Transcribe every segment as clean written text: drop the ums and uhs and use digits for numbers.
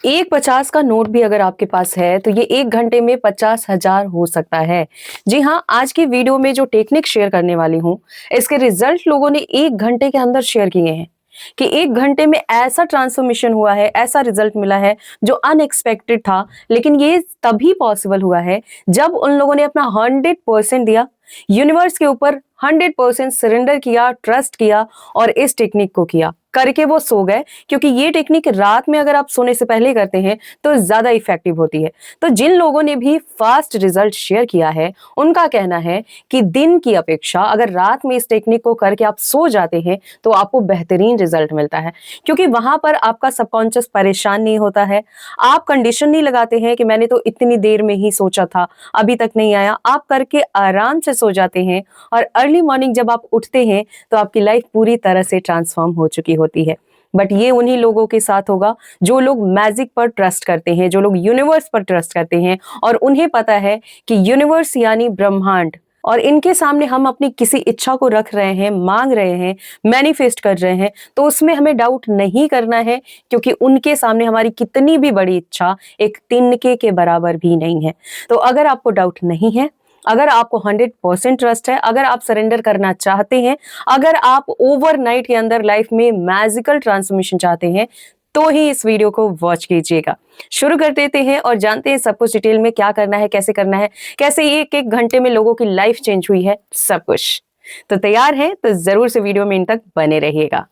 एक 50 का नोट भी अगर आपके पास है तो ये 1 घंटे में 50,000 हो सकता है। जी हाँ, आज की वीडियो में जो टेक्निक शेयर करने वाली हूँ, इसके रिजल्ट लोगों ने 1 घंटे के अंदर शेयर किए हैं कि 1 घंटे में ऐसा ट्रांसफॉर्मेशन हुआ है, ऐसा रिजल्ट मिला है जो अनएक्सपेक्टेड था। लेकिन ये तभी पॉसिबल हुआ है जब उन लोगों ने अपना 100% दिया, यूनिवर्स के ऊपर 100% सरेंडर किया, ट्रस्ट किया और इस टेक्निक को किया करके वो सो गए। क्योंकि ये टेक्निक रात में अगर आप सोने से पहले करते हैं तो ज्यादा इफेक्टिव होती है। तो जिन लोगों ने भी फास्ट रिजल्ट शेयर किया है, उनका कहना है कि दिन की अपेक्षा अगर रात में इस टेक्निक को करके आप सो जाते हैं तो आपको बेहतरीन रिजल्ट मिलता है। क्योंकि वहां पर आपका सबकॉन्शियस परेशान नहीं होता है, आप कंडीशन नहीं लगाते हैं कि मैंने तो इतनी देर में ही सोचा था, अभी तक नहीं आया। आप करके आराम से सो जाते हैं और अर्ली मॉर्निंग जब आप उठते हैं तो आपकी लाइफ पूरी तरह से ट्रांसफॉर्म हो चुकी होती है। बट ये उन्हीं लोगों के साथ होगा जो लोग मैजिक पर ट्रस्ट करते हैं, जो लोग यूनिवर्स पर ट्रस्ट करते हैं और उन्हें पता है कि यूनिवर्स यानी ब्रह्मांड, और इनके सामने हम अपनी किसी इच्छा को रख रहे हैं, मांग रहे हैं, मैनिफेस्ट कर रहे हैं, तो उसमें हमें डाउट नहीं करना है। क्योंकि उनके सामने हमारी कितनी भी बड़ी इच्छा एक तिनके के बराबर भी नहीं है। तो अगर आपको डाउट नहीं है, अगर आपको 100% ट्रस्ट है, अगर आप सरेंडर करना चाहते हैं, अगर आप ओवरनाइट के अंदर लाइफ में मैजिकल ट्रांसफॉर्मेशन चाहते हैं, तो ही इस वीडियो को वॉच कीजिएगा। शुरू कर देते हैं और जानते हैं सब कुछ डिटेल में क्या करना है, कैसे करना है, कैसे एक एक घंटे में लोगों की लाइफ चेंज हुई है, सब कुछ। तो तैयार हैं तो जरूर से वीडियो में इन तक बने रहिएगा।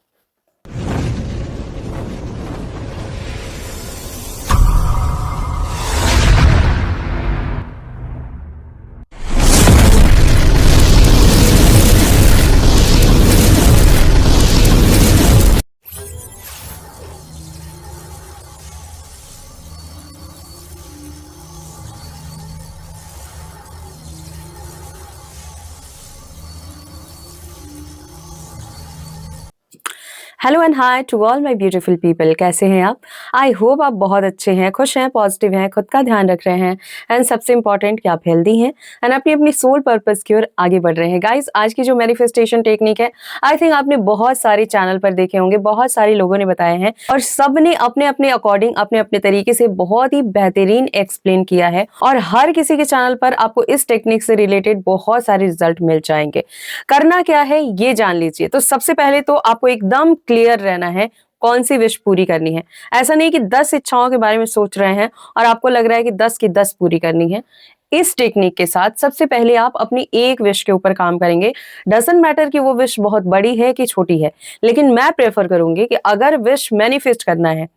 Hello and hi to all my beautiful people. कैसे हैं आप? आई होप आप बहुत अच्छे हैं, खुश हैं, पॉजिटिव हैं, खुद का ध्यान रख रहे हैं एंड सबसे इंपॉर्टेंट कि आप हेल्दी हैं एंड अपनी अपनी सोल पर्पस की ओर आगे बढ़ रहे हैं। गाइस, आज की जो मैनिफेस्टेशन टेक्निक है, आई थिंक आपने बहुत सारे चैनल पर देखे होंगे, बहुत सारे लोगों ने बताए हैं और सब ने अपने अपने अकॉर्डिंग, अपने अपने तरीके से बहुत ही बेहतरीन एक्सप्लेन किया है और हर किसी के चैनल पर आपको इस टेक्निक से रिलेटेड बहुत सारे रिजल्ट मिल जाएंगे। करना क्या है ये जान लीजिए। तो सबसे पहले तो आपको एकदम क्लियर रहना है कौन सी विश पूरी करनी है। ऐसा नहीं कि 10 इच्छाओं के बारे में सोच रहे हैं और आपको लग रहा है कि 10 की 10 पूरी करनी है। इस टेक्निक के साथ सबसे पहले आप अपनी एक विश के ऊपर काम करेंगे। डजंट मैटर कि वो विश बहुत बड़ी है कि छोटी है, लेकिन मैं प्रेफर करूंगी कि अगर विश मैनिफेस्ट करना है,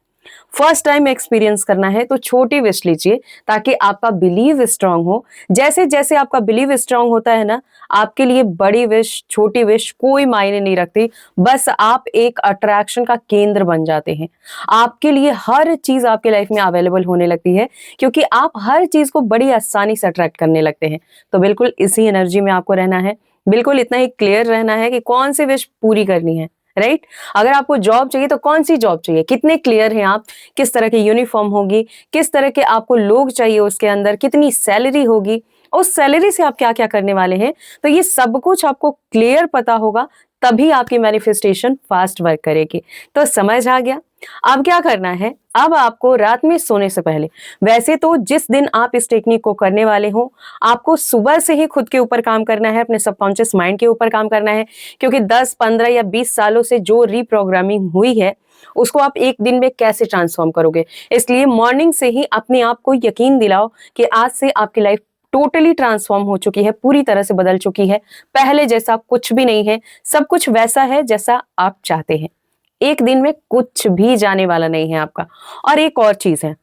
फर्स्ट टाइम एक्सपीरियंस करना है, तो छोटी विश लीजिए ताकि आपका बिलीव स्ट्रांग हो। जैसे जैसे आपका बिलीव स्ट्रांग होता है ना, आपके लिए बड़ी विश, छोटी विश कोई मायने नहीं रखती। बस आप एक अट्रैक्शन का केंद्र बन जाते हैं। आपके लिए हर चीज आपके लाइफ में अवेलेबल होने लगती है क्योंकि आप हर चीज को बड़ी आसानी से अट्रैक्ट करने लगते हैं। तो बिल्कुल इसी एनर्जी में आपको रहना है। बिल्कुल इतना ही क्लियर रहना है कि कौन सी विश पूरी करनी है। राइट? अगर आपको जॉब चाहिए तो कौन सी जॉब चाहिए, कितने क्लियर हैं आप, किस तरह की यूनिफॉर्म होगी, किस तरह के आपको लोग चाहिए उसके अंदर, कितनी सैलरी होगी, उस सैलरी से आप क्या क्या करने वाले हैं। तो ये सब कुछ आपको क्लियर पता होगा, तभी आपकी मैनिफेस्टेशन फास्ट वर्क करेगी। तो समझ आ गया? अब क्या करना है? अब आपको रात में सोने से पहले, वैसे तो जिस दिन आप इस टेक्निक को करने वाले हो, आपको सुबह से ही खुद के ऊपर काम करना है, अपने सबकॉन्शियस माइंड के ऊपर काम करना है। क्योंकि 10, 15 या 20 सालों से जो रीप्रोग्रामिंग हुई है, उसको आप एक दिन में कैसे ट्रांसफॉर्म करोगे। इसलिए मॉर्निंग से ही अपने आप को यकीन दिलाओ कि आज से आपकी लाइफ टोटली ट्रांसफॉर्म हो चुकी है, पूरी तरह से बदल चुकी है। पहले जैसा कुछ भी नहीं है, सब कुछ वैसा है जैसा आप चाहते हैं। एक दिन में कुछ भी जाने वाला नहीं है आपका। और एक और चीज है,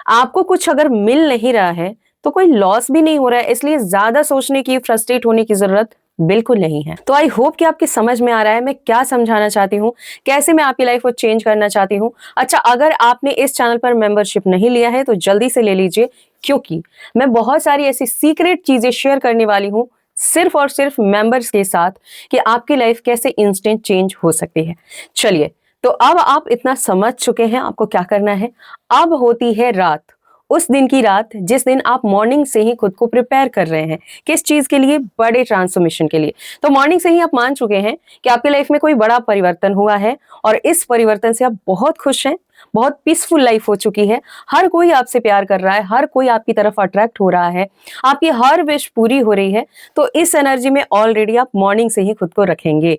आपको कुछ अगर मिल नहीं रहा है तो कोई लॉस भी नहीं हो रहा है, इसलिए ज्यादा सोचने की, फ्रस्ट्रेट होने की जरूरत बिल्कुल नहीं है। तो आई होप कि आपकी समझ में आ रहा है मैं क्या समझाना चाहती हूँ, कैसे मैं आपकी लाइफ को चेंज करना चाहती हूँ। अच्छा, अगर आपने इस चैनल पर मेंबरशिप नहीं लिया है तो जल्दी से ले लीजिए, क्योंकि मैं बहुत सारी ऐसी सीक्रेट चीजें शेयर करने वाली हूँ सिर्फ और सिर्फ मेंबर्स के साथ, कि आपकी लाइफ कैसे इंस्टेंट चेंज हो सकती है। चलिए, तो अब आप इतना समझ चुके हैं आपको क्या करना है। अब होती है रात, उस दिन की रात जिस दिन आप मॉर्निंग से ही खुद को प्रिपेयर कर रहे हैं। किस चीज के लिए? बड़े ट्रांसफॉर्मेशन के लिए। तो मॉर्निंग से ही आप मान चुके हैं कि आपकी लाइफ में कोई बड़ा परिवर्तन हुआ है और इस परिवर्तन से आप बहुत खुश हैं। बहुत पीसफुल लाइफ हो चुकी है, हर कोई आपसे प्यार कर रहा है, हर कोई आपकी तरफ अट्रैक्ट हो रहा है, आपकी हर विश पूरी हो रही है, तो इस एनर्जी में ऑलरेडी आप मॉर्निंग से ही खुद को रखेंगे।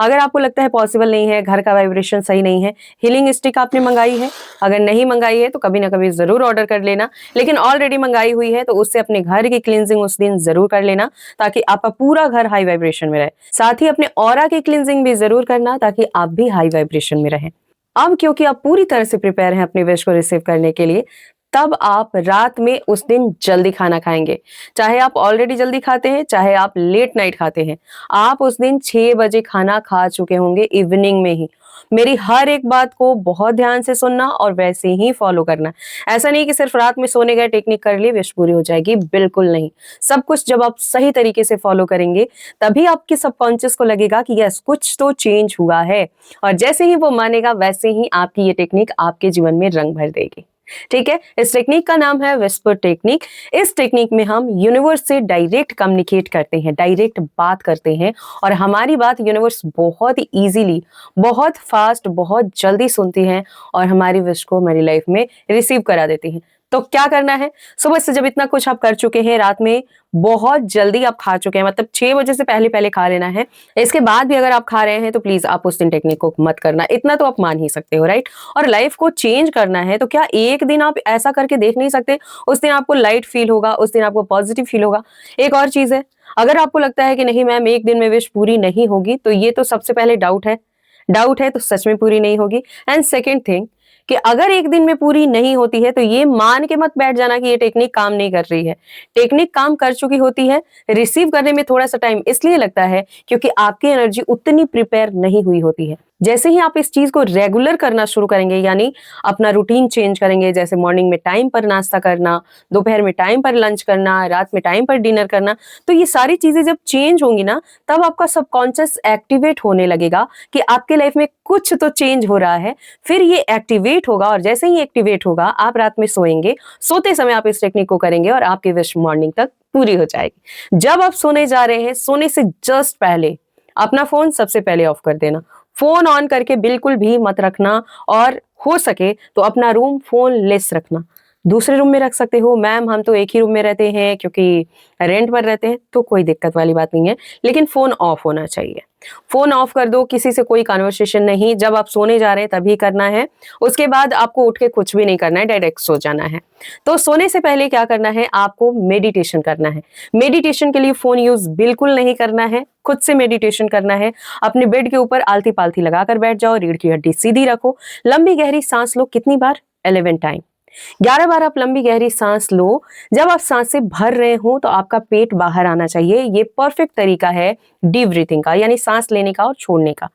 अगर आपको लगता है पॉसिबल नहीं है, घर का वाइब्रेशन सही नहीं है, हीलिंग स्टिक आपने मंगाई है, अगर नहीं मंगाई है तो कभी ना कभी जरूर ऑर्डर कर लेना, लेकिन ऑलरेडी मंगाई हुई है तो उससे अपने घर की क्लींजिंग उस दिन जरूर कर लेना, ताकि आपका पूरा घर हाई वाइब्रेशन में रहे। साथ ही अपने ऑरा की क्लींजिंग भी जरूर करना, ताकि आप भी हाई वाइब्रेशन में रहें। अब क्योंकि आप पूरी तरह से प्रिपेयर हैं अपनी विश को रिसीव करने के लिए, तब आप रात में उस दिन जल्दी खाना खाएंगे। चाहे आप ऑलरेडी जल्दी खाते हैं, चाहे आप लेट नाइट खाते हैं, आप उस दिन 6 बजे खाना खा चुके होंगे इवनिंग में ही। मेरी हर एक बात को बहुत ध्यान से सुनना और वैसे ही फॉलो करना। ऐसा नहीं कि सिर्फ रात में सोने गए टेक्निक कर ली विश पूरी हो जाएगी, बिल्कुल नहीं। सब कुछ जब आप सही तरीके से फॉलो करेंगे, तभी आपके सबकॉन्शियस को लगेगा कि यस, कुछ तो चेंज हुआ है, और जैसे ही वो मानेगा वैसे ही आपकी ये टेक्निक आपके जीवन में रंग भर देगी। ठीक है, इस टेक्निक का नाम है विस्पर टेक्निक। इस टेक्निक में हम यूनिवर्स से डायरेक्ट कम्युनिकेट करते हैं, डायरेक्ट बात करते हैं, और हमारी बात यूनिवर्स बहुत ही इजीली, बहुत फास्ट, बहुत जल्दी सुनती है और हमारी विश को हमारी लाइफ में रिसीव करा देती है। तो क्या करना है, सुबह से जब इतना कुछ आप कर चुके हैं, रात में बहुत जल्दी आप खा चुके हैं, मतलब 6 बजे से पहले पहले खा लेना है। इसके बाद भी अगर आप खा रहे हैं तो प्लीज आप उस दिन टेक्निक को मत करना, इतना तो आप मान ही सकते हो, राइट। और लाइफ को चेंज करना है तो क्या एक दिन आप ऐसा करके देख नहीं सकते? उस दिन आपको लाइट फील होगा, उस दिन आपको पॉजिटिव फील होगा। एक और चीज है, अगर आपको लगता है कि नहीं मैम एक दिन में विश पूरी नहीं होगी, तो ये तो सबसे पहले डाउट है। डाउट है तो सच में पूरी नहीं होगी। एंड सेकेंड थिंग, कि अगर एक दिन में पूरी नहीं होती है तो ये मान के मत बैठ जाना कि ये टेक्निक काम नहीं कर रही है। टेक्निक काम कर चुकी होती है, रिसीव करने में थोड़ा सा टाइम इसलिए लगता है क्योंकि आपकी एनर्जी उतनी प्रिपेयर नहीं हुई होती है। जैसे ही आप इस चीज को रेगुलर करना शुरू करेंगे, यानी अपना रूटीन चेंज करेंगे, जैसे मॉर्निंग में टाइम पर नाश्ता करना, दोपहर में टाइम पर लंच करना, रात में टाइम पर डिनर करना, तो ये सारी चीजें जब चेंज होंगी ना, तब आपका सबकॉन्शियस एक्टिवेट होने लगेगा कि आपके लाइफ में कुछ तो चेंज हो रहा है। फिर ये एक्टिवेट होगा, और जैसे ही एक्टिवेट होगा आप रात में सोएंगे, सोते समय आप इस टेक्निक को करेंगे और आपकी विश मॉर्निंग तक पूरी हो जाएगी। जब आप सोने जा रहे हैं, सोने से जस्ट पहले अपना फोन सबसे पहले ऑफ कर देना। फोन ऑन करके बिल्कुल भी मत रखना, और हो सके तो अपना रूम फोन लेस रखना। दूसरे रूम में रख सकते हो, मैम हम तो एक ही रूम में रहते हैं क्योंकि रेंट पर रहते हैं, तो कोई दिक्कत वाली बात नहीं है, लेकिन फोन ऑफ होना चाहिए। फोन ऑफ कर दो, किसी से कोई कन्वर्सेशन नहीं, जब आप सोने जा रहे हैं तभी करना है। उसके बाद आपको उठ के कुछ भी नहीं करना है, डायरेक्ट सो जाना है। तो सोने से पहले क्या करना है, आपको मेडिटेशन करना है। मेडिटेशन के लिए फोन यूज बिल्कुल नहीं करना है, खुद से मेडिटेशन करना है। अपने बेड के ऊपर आलती पालती लगाकर बैठ जाओ, रीढ़ की हड्डी सीधी रखो, लंबी गहरी सांस लो। कितनी बार? 11 टाइम। 11 बार आप लंबी गहरी सांस लो। जब आप सांस से भर रहे हो तो आपका पेट बाहर आना चाहिए। ये परफेक्ट तरीका है डीप ब्रीथिंग का, यानी सांस लेने का और छोड़ने का।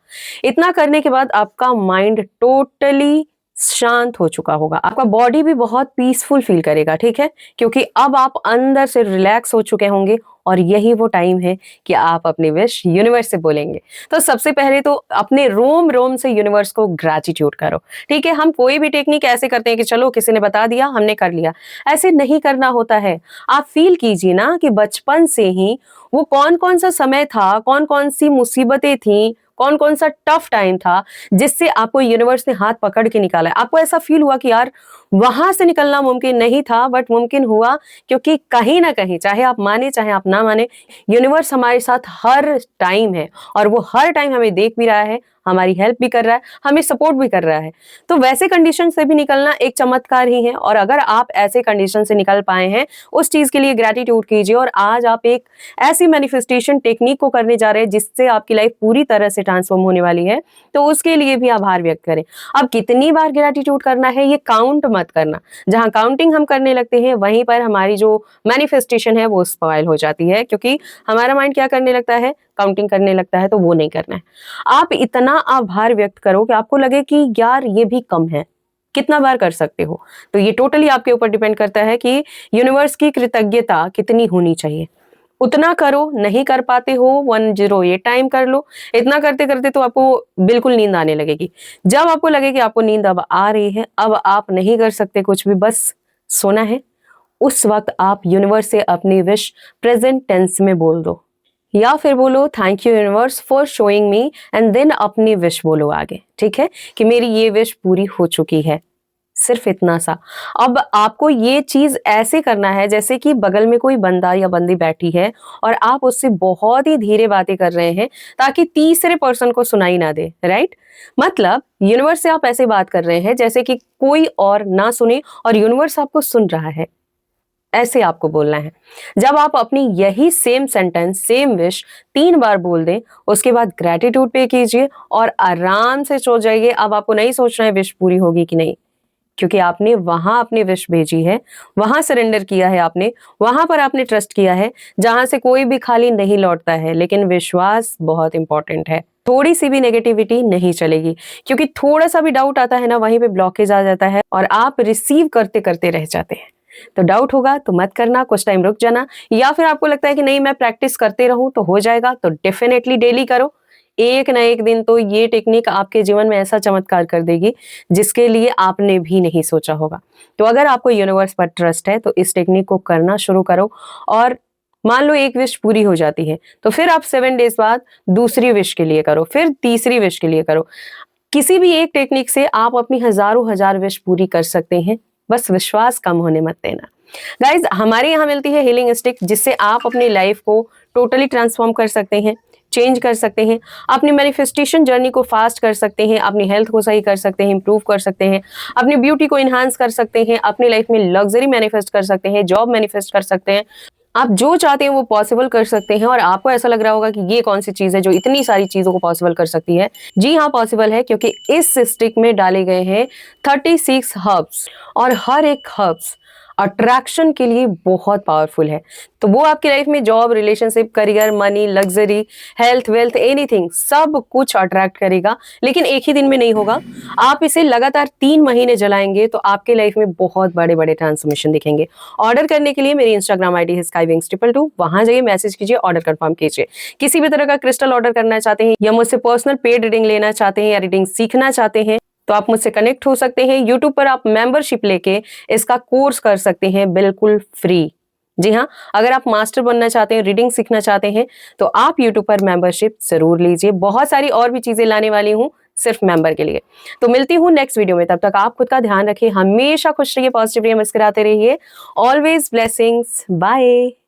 इतना करने के बाद आपका माइंड टोटली शांत हो चुका होगा, आपका बॉडी भी बहुत पीसफुल फील करेगा, ठीक है, क्योंकि अब आप अंदर से रिलैक्स हो चुके होंगे, और यही वो टाइम है कि आप अपनी विश यूनिवर्स से बोलेंगे। तो सबसे पहले तो अपने रोम रोम से यूनिवर्स को ग्रैटिट्यूड करो, ठीक है। हम कोई भी टेक्निक ऐसे करते हैं कि चलो किसी ने बता दिया हमने कर लिया, ऐसे नहीं करना होता है। आप फील कीजिए ना कि बचपन से ही वो कौन कौन सा समय था, कौन कौन सी मुसीबतें थी, कौन कौन सा टफ टाइम था जिससे आपको यूनिवर्स ने हाथ पकड़ के निकाला है। आपको ऐसा फील हुआ कि यार वहां से निकलना मुमकिन नहीं था, बट मुमकिन हुआ, क्योंकि कहीं ना कहीं, चाहे आप माने चाहे आप ना माने, यूनिवर्स हमारे साथ हर टाइम है, और वो हर टाइम हमें देख भी रहा है, हमारी हेल्प भी कर रहा है, हमें सपोर्ट भी कर रहा है। तो वैसे कंडीशन से भी निकलना एक चमत्कार ही है, और अगर आप ऐसे कंडीशन से निकल पाए हैं, उस चीज के लिए ग्रैटिट्यूड कीजिए। और आज आप एक ऐसी मैनिफेस्टेशन टेक्निक को करने जा रहे हैं जिससे आपकी लाइफ पूरी तरह से ट्रांसफॉर्म होने वाली है, तो उसके लिए भी आभार व्यक्त करें। अब कितनी बार ग्रैटिट्यूड करना है ये काउंट मत करना। जहां काउंटिंग हम करने लगते हैं वहीं पर हमारी जो मैनिफेस्टेशन है वो स्पॉइल हो जाती है, क्योंकि हमारा माइंड क्या करने लगता है, काउंटिंग करने लगता है, तो वो नहीं करना है। आप इतना आभार व्यक्त करो कि आपको लगे कि यार ये भी कम है। कितना बार कर सकते हो, तो ये टोटली आपके ऊपर डिपेंड करता है कि यूनिवर्स की कृतज्ञता कितनी होनी चाहिए। उतना करो, नहीं कर पाते हो 108 टाइम कर लो। इतना करते करते तो आपको बिल्कुल नींद आने लगेगी। जब आपको लगे कि आपको नींद अब आ रही है, अब आप नहीं कर सकते कुछ भी, बस सोना है, उस वक्त आप यूनिवर्स से अपनी विश प्रेजेंट टेंस में बोल दो। या फिर बोलो thank you universe for showing me, and then अपनी विश बोलो आगे, ठीक है, कि मेरी ये विश पूरी हो चुकी है। सिर्फ इतना सा। अब आपको ये चीज ऐसे करना है जैसे कि बगल में कोई बंदा या बंदी बैठी है और आप उससे बहुत ही धीरे बातें कर रहे हैं, ताकि तीसरे पर्सन को सुनाई ना दे, राइट। मतलब यूनिवर्स से आप ऐसे बात कर रहे हैं जैसे कि कोई और ना सुने और यूनिवर्स आपको सुन रहा है, ऐसे आपको बोलना है। जब आप अपनी यही सेम सेंटेंस, सेम विश 3 बार बोल दें, उसके बाद ग्रेटिट्यूड पे कीजिए और आराम से सो जाइए। अब आपको नहीं सोचना है विश पूरी होगी कि नहीं, क्योंकि आपने वहां अपनी विश भेजी है, वहां सरेंडर किया है आपने, वहां पर आपने ट्रस्ट किया है, जहां से कोई भी खाली नहीं लौटता है। लेकिन विश्वास बहुत इंपॉर्टेंट है। थोड़ी सी भी नेगेटिविटी नहीं चलेगी, क्योंकि थोड़ा सा भी डाउट आता है ना, वहीं पे ब्लॉकेज आ जाता है और आप रिसीव करते करते रह जाते हैं। तो डाउट होगा तो मत करना, कुछ टाइम रुक जाना। या फिर आपको लगता है कि नहीं मैं प्रैक्टिस करते रहूं तो हो जाएगा, तो डेफिनेटली डेली करो। एक ना एक दिन तो ये टेक्निक आपके जीवन में ऐसा चमत्कार कर देगी जिसके लिए आपने भी नहीं सोचा होगा। तो अगर आपको यूनिवर्स पर ट्रस्ट है तो इस टेक्निक को करना शुरू करो। और मान लो एक विश पूरी हो जाती है तो फिर आप 7 डेज बाद दूसरी विश के लिए करो, फिर तीसरी विश के लिए करो। किसी भी एक टेक्निक से आप अपनी हजारों हजार विश पूरी कर सकते हैं, बस विश्वास कम होने मत देना। गाइज, हमारे यहाँ मिलती है हीलिंग स्टिक, जिससे आप अपनी लाइफ को टोटली ट्रांसफॉर्म कर सकते हैं, चेंज कर सकते हैं, अपनी मैनिफेस्टेशन जर्नी को फास्ट कर सकते हैं, अपनी हेल्थ को सही कर सकते हैं, इंप्रूव कर सकते हैं, अपनी ब्यूटी को इन्हांस कर सकते हैं, अपनी लाइफ में लग्जरी मैनिफेस्ट कर सकते हैं, जॉब मैनिफेस्ट कर सकते हैं। आप जो चाहते हैं वो पॉसिबल कर सकते हैं। और आपको ऐसा लग रहा होगा कि ये कौन सी चीज है जो इतनी सारी चीजों को पॉसिबल कर सकती है। जी हाँ, पॉसिबल है, क्योंकि इस स्टिक में डाले गए हैं 36 हर्ब्स, और हर एक हर्ब्स अट्रैक्शन के लिए बहुत पावरफुल है। तो वो आपकी लाइफ में job, relationship, career, money, luxury, health, wealth, anything, सब कुछ अट्रैक्ट करेगा। लेकिन एक ही दिन में नहीं होगा। आप इसे लगातार 3 महीने जलाएंगे तो आपके लाइफ में बहुत बड़े बड़े ट्रांसफॉर्मेशन दिखेंगे। ऑर्डर करने के लिए मेरी इंस्टाग्राम आईडी है skywings222, वहां जाइए, मैसेज कीजिए, ऑर्डर कंफर्म कीजिए। किसी भी तरह का क्रिस्टल ऑर्डर करना चाहते हैं या मुझसे पर्सनल पेड रीडिंग लेना चाहते हैं या रीडिंग सीखना चाहते हैं तो आप मुझसे कनेक्ट हो सकते हैं। यूट्यूब पर आप मेंबरशिप लेके इसका कोर्स कर सकते हैं बिल्कुल फ्री। जी हाँ, अगर आप मास्टर बनना चाहते हैं, रीडिंग सीखना चाहते हैं तो आप यूट्यूब पर मेंबरशिप जरूर लीजिए। बहुत सारी और भी चीजें लाने वाली हूँ सिर्फ मेंबर के लिए। तो मिलती हूँ नेक्स्ट वीडियो में। तब तक आप खुद का ध्यान रखिए, हमेशा खुश रहिए, पॉजिटिव रहिए, मुस्कुराते रहिए। Always blessings. बाय।